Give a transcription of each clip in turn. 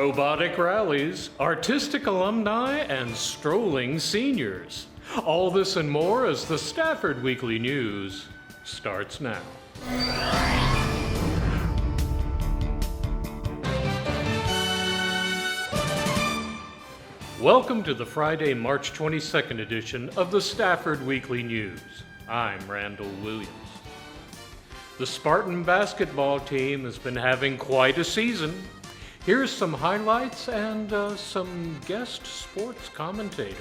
robotic rallies, artistic alumni, and strolling seniors. All this and more as the Stafford Weekly News starts now. Welcome to the Friday, March 22nd edition of the Stafford Weekly News. I'm Randall Williams. The Spartan basketball team has been having quite a season. Here's some highlights and some guest sports commentators.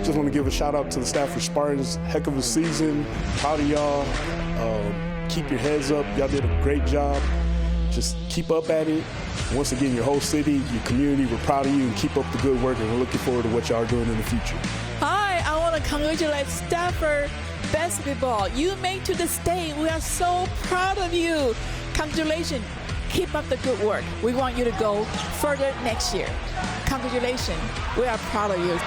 Just want to give a shout out to the Stafford Spartans. Heck of a season. Proud of y'all. Keep your heads up. Y'all did a great job. Just keep up at it. Once again, your whole city, your community, we're proud of you and keep up the good work, and we're looking forward to what y'all are doing in the future. Hi, I want to congratulate Stafford basketball. You made to the state. We are so proud of you. Congratulations. Keep up the good work. We want you to go further next year. Congratulations. We are proud of you.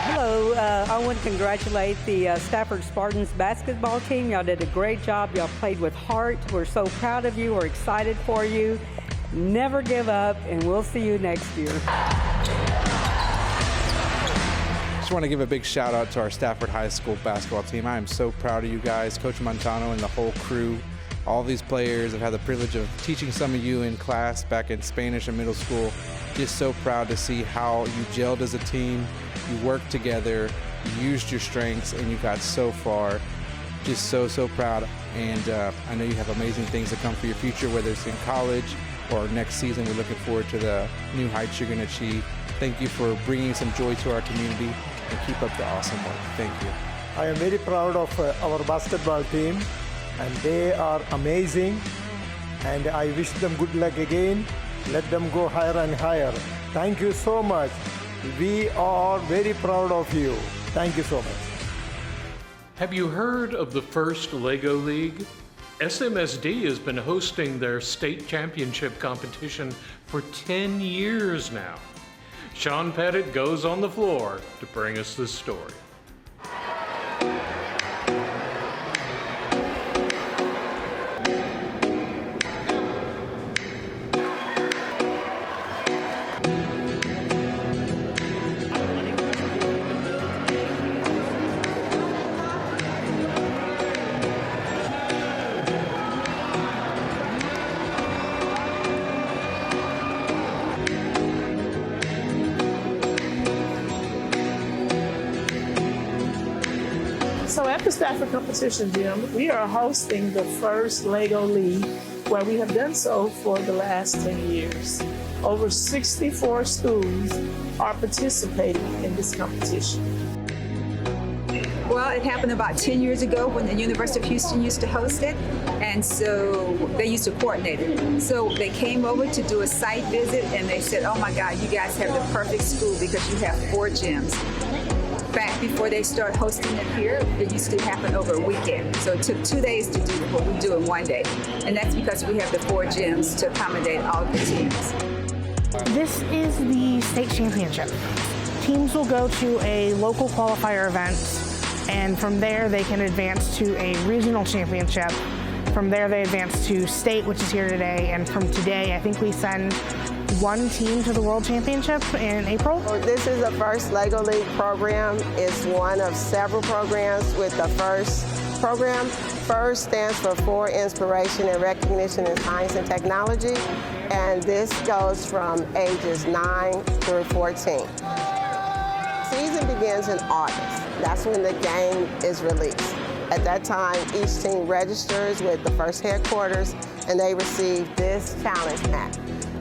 Hello, I want to congratulate the Stafford Spartans basketball team. Y'all did a great job. Y'all played with heart. We're so proud of you. We're excited for you. Never give up, and we'll see you next year. Just want to give a big shout out to our Stafford High School basketball team. I am so proud of you guys, Coach Montano and the whole crew. All these players. I've had the privilege of teaching some of you in class back in Spanish and middle school. Just so proud to see how you gelled as a team. You worked together, you used your strengths, and you got so far. Just so proud. And I know you have amazing things to come for your future, whether it's in college or next season. We're looking forward to the new heights you're going to achieve. Thank you for bringing some joy to our community, and keep up the awesome work. Thank you. I am very proud of our basketball team, and they are amazing. And I wish them good luck again. Let them go higher and higher. Thank you so much. We are very proud of you. Thank you so much. Have you heard of the first Lego League? SMSD has been hosting their state championship competition for 10 years now. Sean Pettit goes on the floor to bring us this story. So at the Stafford competition gym, we are hosting the first Lego League, where we have done so for the last 10 years. Over 64 schools are participating in this competition. Well, it happened about 10 years ago when the University of Houston used to host it, and so they used to coordinate it. So they came over to do a site visit, and they said, oh my God, you guys have the perfect school because you have 4 gyms. Back before they started hosting it here, it used to happen over a weekend. So it took 2 days to do what we do in one day. And that's because we have the 4 gyms to accommodate all the teams. This is the state championship. Teams will go to a local qualifier event, and from there they can advance to a regional championship. From there they advance to state, which is here today, and from today I think we send 1 team to the World Championship in April. This is the first LEGO League program. It's one of several programs with the FIRST program. FIRST stands for Inspiration and Recognition in Science and Technology, and this goes from ages 9 through 14. Season begins in August. That's when the game is released. At that time, each team registers with the FIRST headquarters, and they receive this challenge pack.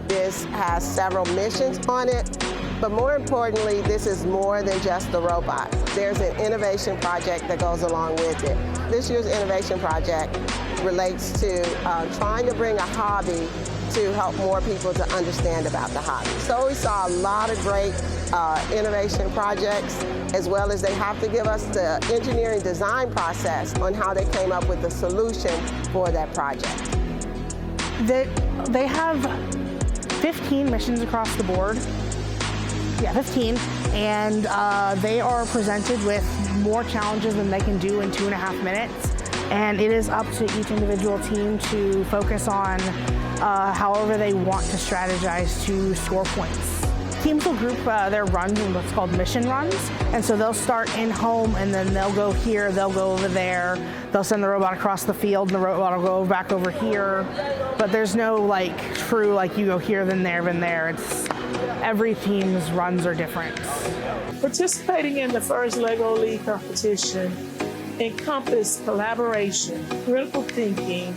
This has several missions on it, but more importantly, this is more than just the robot. There's an innovation project that goes along with it. This year's innovation project relates to trying to bring a hobby to help more people to understand about the hobby. So we saw a lot of great innovation projects, as well as they have to give us the engineering design process on how they came up with the solution for that project. They have 15 missions across the board. Yeah, 15. And they are presented with more challenges than they can do in 2.5 minutes. And it is up to each individual team to focus on however they want to strategize to score points. Teams will group their runs in what's called mission runs. And so they'll start in home, and then they'll go here, they'll go over there. They'll send the robot across the field, and the robot will go back over here. But there's no true you go here, then there. It's every team's runs are different. Participating in the first LEGO League competition encompassed collaboration, critical thinking,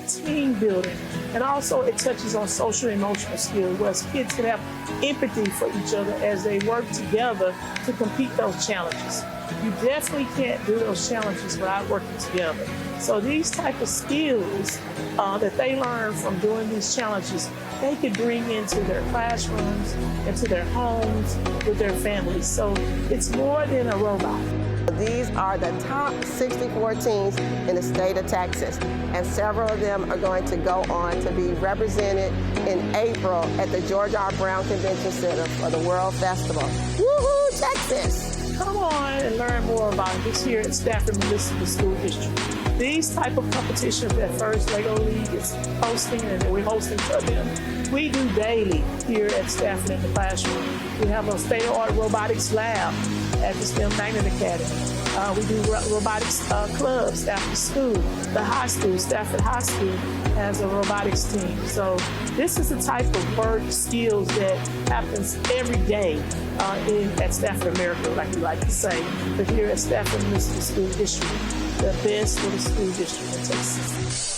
team building, and also it touches on social and emotional skills where kids can have empathy for each other as they work together to compete those challenges. You definitely can't do those challenges without working together. So these type of skills that they learn from doing these challenges, they could bring into their classrooms, into their homes, with their families. So it's more than a robot. These are the top 64 teams in the state of Texas, and several of them are going to go on to be represented in April at the George R. Brown Convention Center for the World Festival. Woohoo, Texas! Come on and learn more about this here at Stafford Municipal School District. These type of competitions that First LEGO League is hosting and that we're hosting for them, we do daily here at Stafford in the classroom. We have a state-of-the-art robotics lab at the STEM Magnet Academy. We do robotics clubs after school. The high school, Stafford High School, has a robotics team. So this is the type of work skills that happens every day at Stafford America, like we like to say. But here at Stafford Municipal School District, the best for the school district in Texas.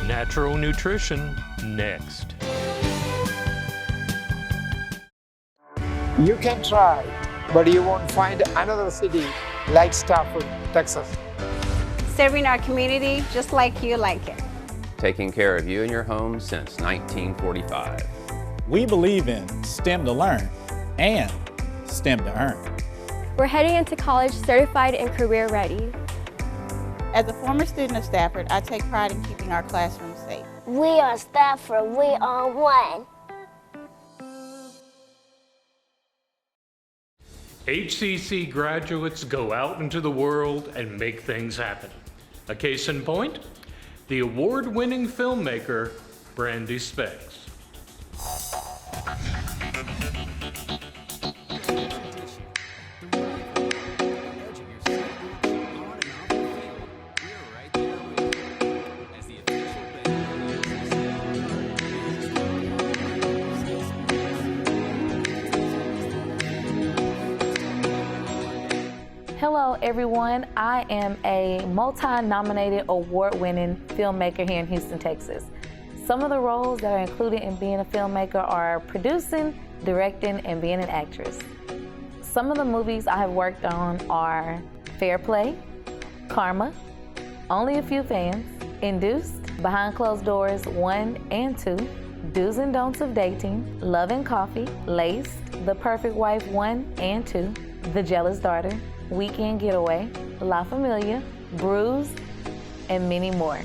Natural nutrition next. You can try, but you won't find another city like Stafford, Texas. Serving our community just like you like it. Taking care of you and your home since 1945. We believe in STEM to learn and STEM to earn. We're heading into college certified and career ready. As a former student of Stafford, I take pride in keeping our classrooms safe. We are Stafford, we are one. HCC graduates go out into the world and make things happen. A case in point, the award-winning filmmaker, Brandy Specs. Hello everyone, I am a multi-nominated award-winning filmmaker here in Houston, Texas. Some of the roles that are included in being a filmmaker are producing, directing, and being an actress. Some of the movies I have worked on are Fair Play, Karma, Only a Few Fans, Induced, Behind Closed Doors 1 and 2, Do's and Don'ts of Dating, Love and Coffee, Laced, The Perfect Wife 1 and 2, The Jealous Daughter, Weekend Getaway, La Familia, Bruised, and many more.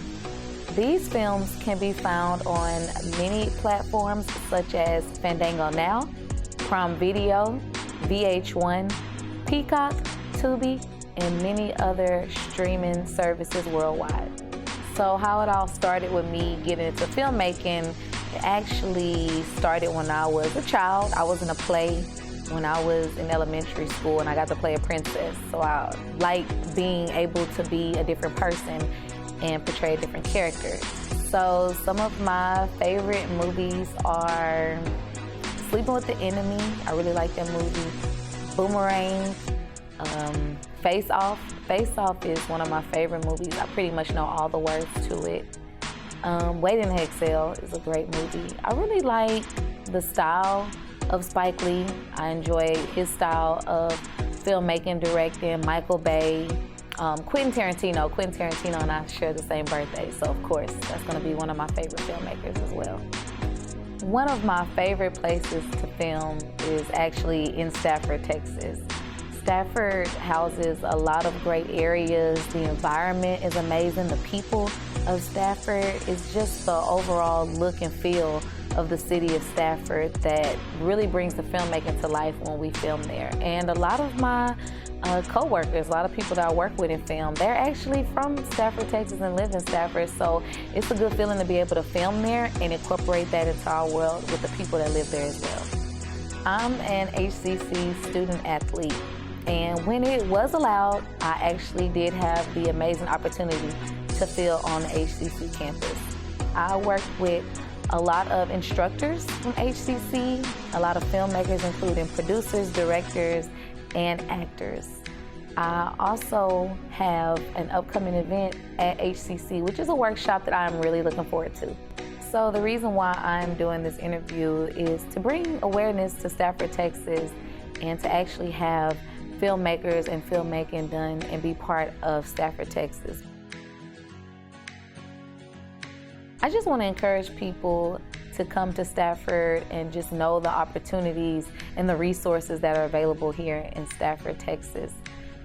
These films can be found on many platforms such as Fandango Now, Prime Video, VH1, Peacock, Tubi, and many other streaming services worldwide. So how it all started with me getting into filmmaking, it actually started when I was a child. I was in a play when I was in elementary school and I got to play a princess. So I liked being able to be a different person and portray a different character. So some of my favorite movies are Sleeping with the Enemy. I really like that movie. Boomerang, Face Off. Face Off is one of my favorite movies. I pretty much know all the words to it. Waiting to Exhale is a great movie. I really like the style of Spike Lee. I enjoy his style of filmmaking, directing, Michael Bay, Quentin Tarantino. Quentin Tarantino and I share the same birthday, so of course that's gonna be one of my favorite filmmakers as well. One of my favorite places to film is actually in Stafford, Texas. Stafford houses a lot of great areas. The environment is amazing. The people of Stafford is just the overall look and feel of the city of Stafford that really brings the filmmaking to life when we film there. And a lot of my co-workers, a lot of people that I work with in film, they're actually from Stafford, Texas and live in Stafford. So it's a good feeling to be able to film there and incorporate that into our world with the people that live there as well. I'm an HCC student athlete. And when it was allowed, I actually did have the amazing opportunity to fill on the HCC campus. I worked with a lot of instructors from HCC, a lot of filmmakers, including producers, directors, and actors. I also have an upcoming event at HCC, which is a workshop that I'm really looking forward to. So the reason why I'm doing this interview is to bring awareness to Stafford, Texas, and to actually have filmmakers and filmmaking done and be part of Stafford, Texas. I just want to encourage people to come to Stafford and just know the opportunities and the resources that are available here in Stafford, Texas.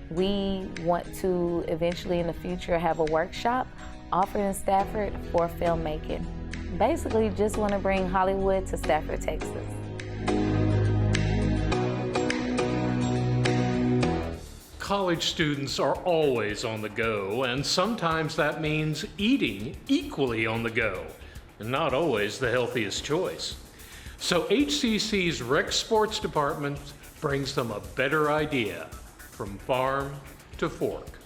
We want to eventually in the future have a workshop offered in Stafford for filmmaking. Basically, just want to bring Hollywood to Stafford, Texas. College students are always on the go, and sometimes that means eating equally on the go, and not always the healthiest choice. So HCC's Rec Sports Department brings them a better idea, from farm to fork.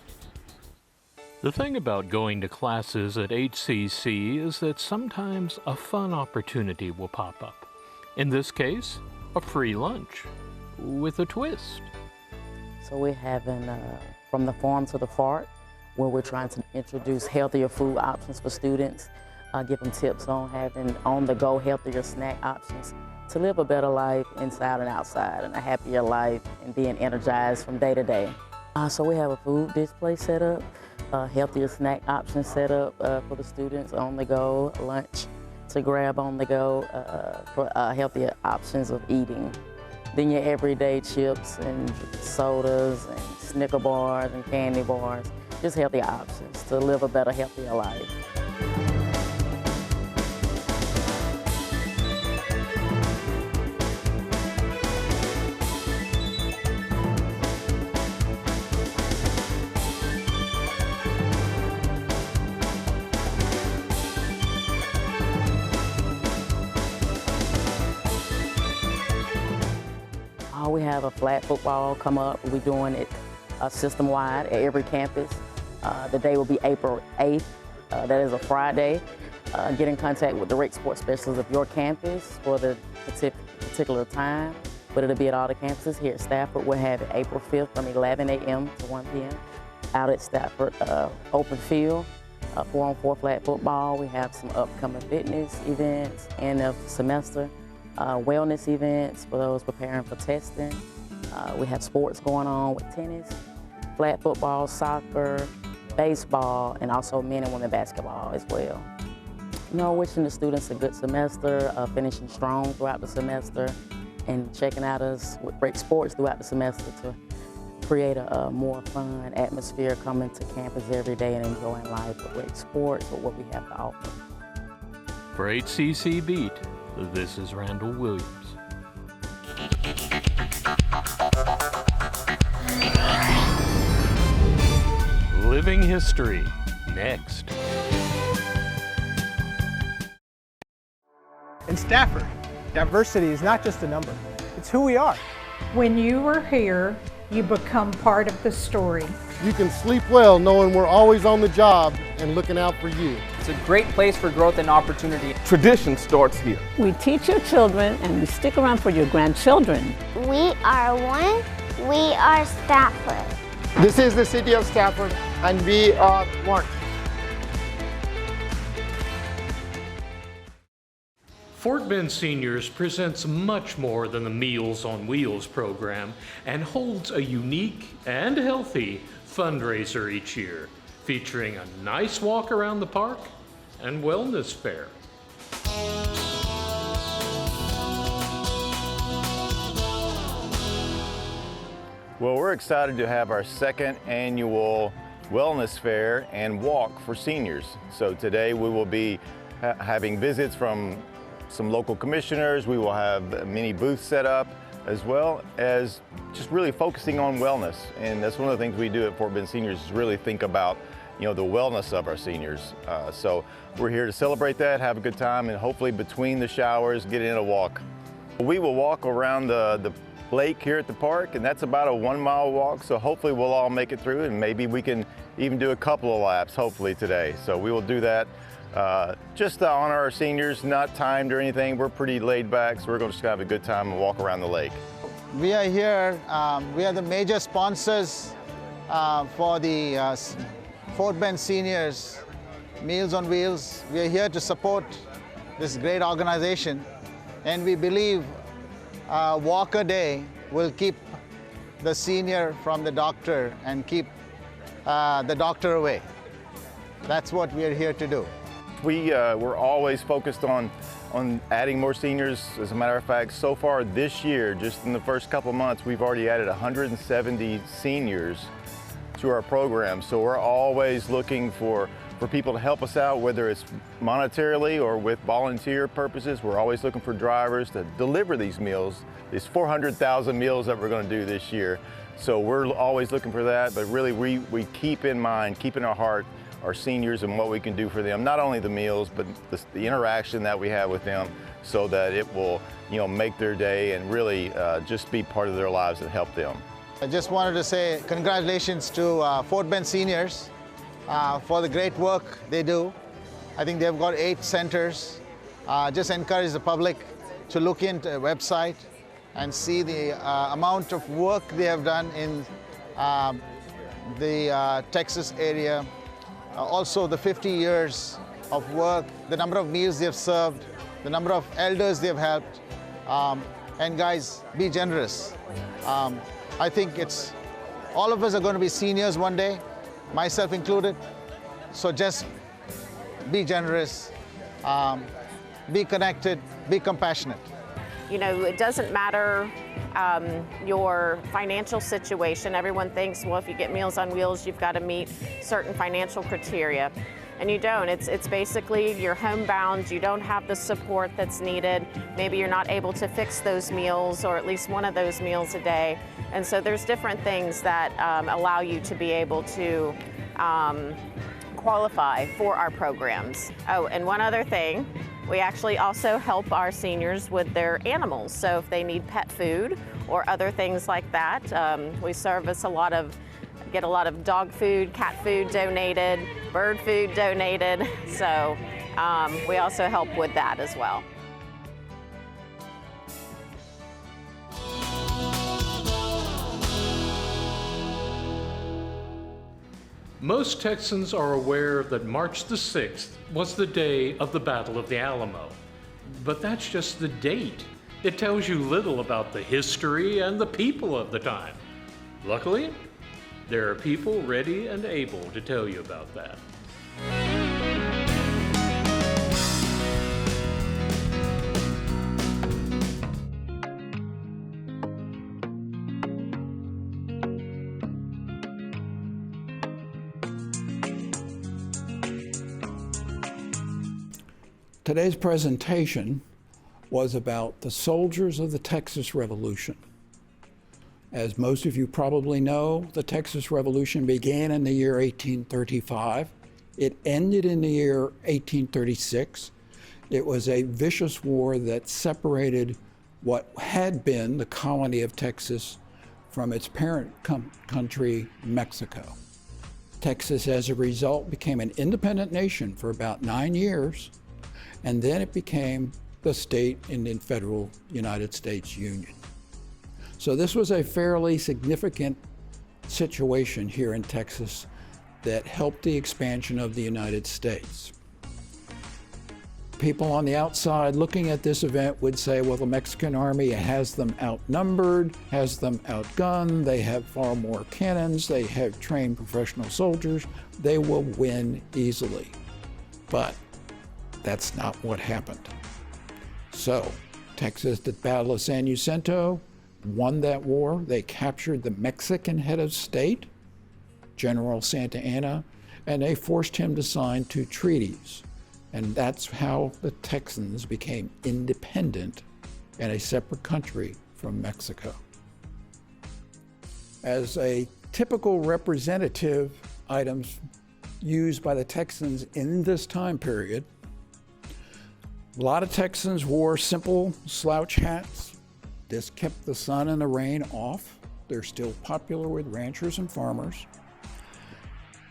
The thing about going to classes at HCC is that sometimes a fun opportunity will pop up. In this case, a free lunch, with a twist. So we're having From the Farm to the Fork, where we're trying to introduce healthier food options for students, give them tips on having on-the-go healthier snack options to live a better life inside and outside, and a happier life, and being energized from day to day. So we have a food display set up, healthier snack options set up for the students on the go, lunch to grab on the go for healthier options of eating. Then your everyday chips and sodas and Snicker bars and candy bars, just healthy options to live a better, healthier life. We have a flag football come up. We're doing it system-wide at every campus. The day will be April 8th. That is a Friday. Get in contact with the rec sports specialist of your campus for the particular time, but it'll be at all the campuses. Here at Stafford, we'll have it April 5th from 11 a.m. to 1 p.m. out at Stafford open field. 4-on-4 flag football. We have some upcoming fitness events, end of semester, wellness events for those preparing for testing. We have sports going on with tennis, flag football, soccer, baseball, and also men and women basketball as well. Wishing the students a good semester, finishing strong throughout the semester, and checking out us with Break Sports throughout the semester to create a more fun atmosphere coming to campus every day and enjoying life with Break Sports or what we have to offer. For HCC Beat, this is Randall Williams. Living History, next. In Stafford, diversity is not just a number, it's who we are. When you are here, you become part of the story. You can sleep well knowing we're always on the job and looking out for you. It's a great place for growth and opportunity. Tradition starts here. We teach your children and we stick around for your grandchildren. We are one. We are Stafford. This is the city of Stafford, and we are one. Fort Bend Seniors presents much more than the Meals on Wheels program and holds a unique and healthy fundraiser each year, featuring a nice walk around the park and wellness fair. Well, we're excited to have our second annual wellness fair and walk for seniors. So today we will be having visits from some local commissioners. We will have many booths set up, as well as just really focusing on wellness. And that's one of the things we do at Fort Bend Seniors is really think about, the wellness of our seniors. So we're here to celebrate that, have a good time, and hopefully between the showers, get in a walk. We will walk around the lake here at the park, and that's about a 1-mile walk. So hopefully we'll all make it through, and maybe we can even do a couple of laps, hopefully today. So we will do that. Just to honor our seniors, not timed or anything. We're pretty laid back, so we're going to just have a good time and walk around the lake. We are here, we are the major sponsors for the Fort Bend Seniors Meals on Wheels. We are here to support this great organization, and we believe Walk a Day will keep the senior from the doctor and keep the doctor away. That's what we are here to do. We're always focused on adding more seniors. As a matter of fact, so far this year, just in the first couple of months, we've already added 170 seniors to our program. So we're always looking for people to help us out, whether it's monetarily or with volunteer purposes. We're always looking for drivers to deliver these meals, these 400,000 meals that we're going to do this year. So we're always looking for that, but really we keep in mind, keep in our heart, our seniors and what we can do for them, not only the meals, but the interaction that we have with them, so that it will, make their day and really just be part of their lives and help them. I just wanted to say congratulations to Fort Bend Seniors for the great work they do. I think they've got 8 centers. Just encourage the public to look into the website and see the amount of work they have done in the Texas area. Also the 50 years of work, the number of meals they've served, the number of elders they've helped. And guys, be generous. I think all of us are going to be seniors one day, myself included. So just be generous, be connected, be compassionate. It doesn't matter your financial situation. Everyone thinks, well, if you get Meals on Wheels, you've got to meet certain financial criteria. And you don't. It's basically you're homebound, you don't have the support that's needed. Maybe you're not able to fix those meals or at least one of those meals a day. And so there's different things that allow you to be able to qualify for our programs. Oh, and one other thing, we actually also help our seniors with their animals. So if they need pet food or other things like that, we service get a lot of dog food, cat food donated, bird food donated. So we also help with that as well. Most Texans are aware that March the 6th was the day of the Battle of the Alamo. But that's just the date. It tells you little about the history and the people of the time. Luckily, there are people ready and able to tell you about that. Today's presentation was about the soldiers of the Texas Revolution. As most of you probably know, the Texas Revolution began in the year 1835. It ended in the year 1836. It was a vicious war that separated what had been the colony of Texas from its parent country, Mexico. Texas, as a result, became an independent nation for about 9 years, and then it became the state in the federal United States Union. So this was a fairly significant situation here in Texas that helped the expansion of the United States. People on the outside looking at this event would say, well, the Mexican army has them outnumbered, has them outgunned, they have far more cannons, they have trained professional soldiers, they will win easily. But that's not what happened. So, Texas, the Battle of San Jacinto, won that war. They captured the Mexican head of state, General Santa Anna, and they forced him to sign 2 treaties. And that's how the Texans became independent and a separate country from Mexico. As a typical representative items used by the Texans in this time period, a lot of Texans wore simple slouch hats. This kept the sun and the rain off. They're still popular with ranchers and farmers.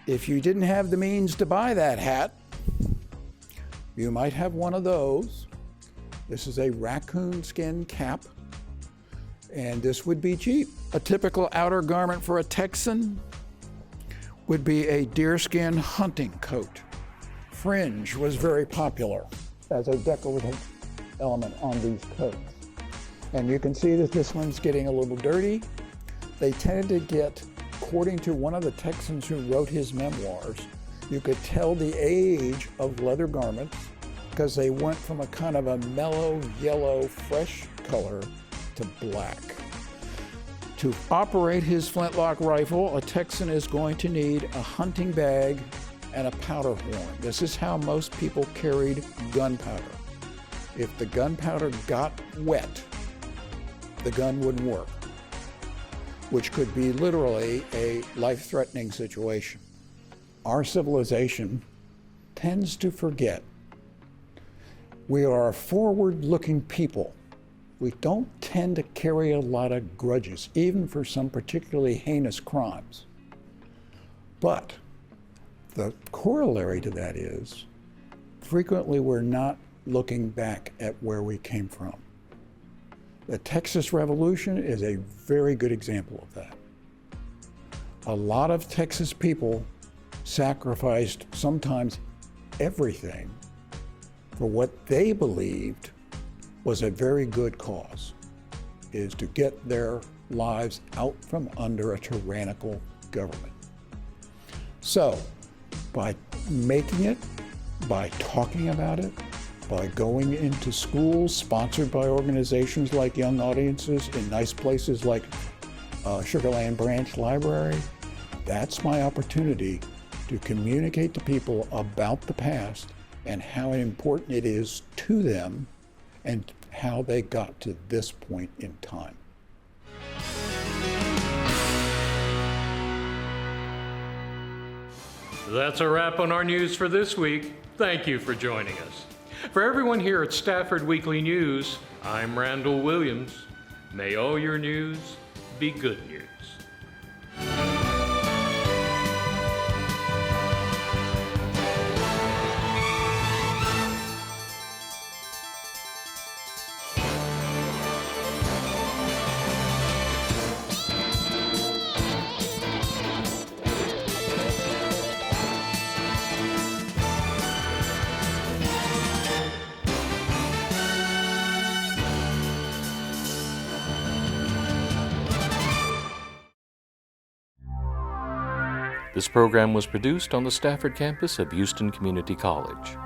If you didn't have the means to buy that hat, you might have one of those. This is a raccoon skin cap, and this would be cheap. A typical outer garment for a Texan would be a deerskin hunting coat. Fringe was very popular as a decorative element on these coats. And you can see that this one's getting a little dirty. They tended to get, according to one of the Texans who wrote his memoirs, you could tell the age of leather garments because they went from a kind of a mellow yellow, fresh color to black. To operate his flintlock rifle, a Texan is going to need a hunting bag and a powder horn. This is how most people carried gunpowder. If the gunpowder got wet, the gun wouldn't work, which could be literally a life-threatening situation. Our civilization tends to forget we are a forward-looking people. We don't tend to carry a lot of grudges, even for some particularly heinous crimes. But the corollary to that is, frequently we're not looking back at where we came from. The Texas Revolution is a very good example of that. A lot of Texas people sacrificed sometimes everything for what they believed was a very good cause, is to get their lives out from under a tyrannical government. So, by making it, by talking about it, by going into schools sponsored by organizations like Young Audiences in nice places like Sugar Land Branch Library, that's my opportunity to communicate to people about the past and how important it is to them and how they got to this point in time. That's a wrap on our news for this week. Thank you for joining us. For everyone here at Stafford Weekly News, I'm Randall Williams. May all your news be good news. This program was produced on the Stafford campus of Houston Community College.